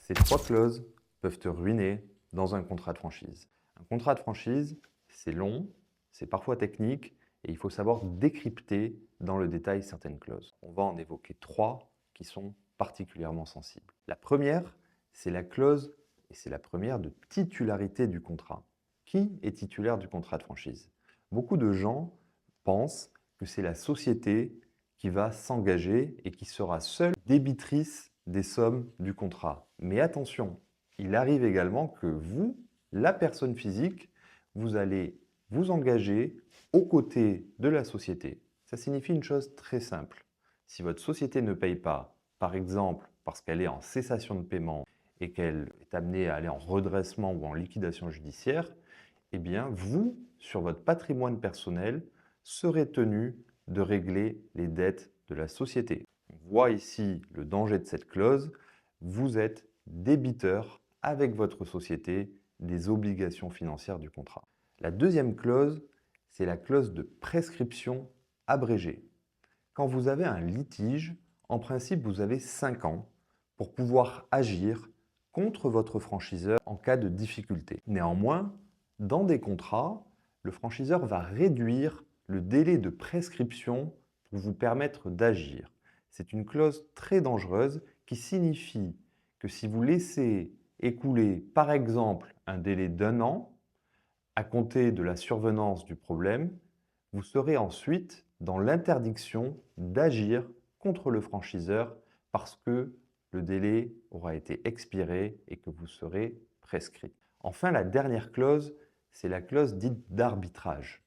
Ces trois clauses peuvent te ruiner dans un contrat de franchise. Un contrat de franchise, c'est long, c'est parfois technique et il faut savoir décrypter dans le détail certaines clauses. On va en évoquer trois qui sont particulièrement sensibles. La première, c'est la clause, et c'est la première, de titularité du contrat. Qui est titulaire du contrat de franchise? Beaucoup de gens pensent que c'est la société qui va s'engager et qui sera seule débitrice des sommes du contrat. Mais attention, il arrive également que vous, la personne physique, vous allez vous engager aux côtés de la société. Ça signifie une chose très simple. Si votre société ne paye pas, par exemple parce qu'elle est en cessation de paiement et qu'elle est amenée à aller en redressement ou en liquidation judiciaire, eh bien vous, sur votre patrimoine personnel, serez tenu de régler les dettes de la société. On voit ici le danger de cette clause. Vous êtes débiteur avec votre société des obligations financières du contrat. La deuxième clause, c'est la clause de prescription abrégée. Quand vous avez un litige, en principe, vous avez 5 ans pour pouvoir agir contre votre franchiseur en cas de difficulté. Néanmoins, dans des contrats, le franchiseur va réduire le délai de prescription pour vous permettre d'agir. C'est une clause très dangereuse qui signifie que si vous laissez écouler, par exemple, un délai d'1 an, à compter de la survenance du problème, vous serez ensuite dans l'interdiction d'agir contre le franchiseur parce que le délai aura été expiré et que vous serez prescrit. Enfin, la dernière clause, c'est la clause dite d'arbitrage.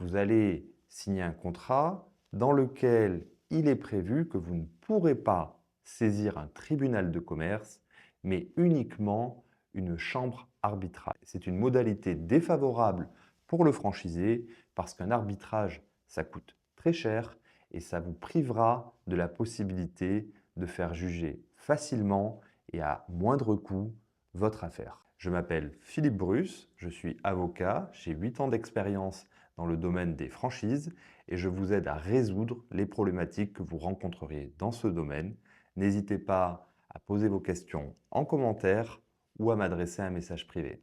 Vous allez signer un contrat dans lequel il est prévu que vous ne pourrez pas saisir un tribunal de commerce, mais uniquement une chambre arbitrale. C'est une modalité défavorable pour le franchisé parce qu'un arbitrage, ça coûte très cher et ça vous privera de la possibilité de faire juger facilement et à moindre coût votre affaire. Je m'appelle Philippe Bruce, je suis avocat, j'ai 8 ans d'expérience dans le domaine des franchises et je vous aide à résoudre les problématiques que vous rencontreriez dans ce domaine. N'hésitez pas à poser vos questions en commentaire ou à m'adresser un message privé.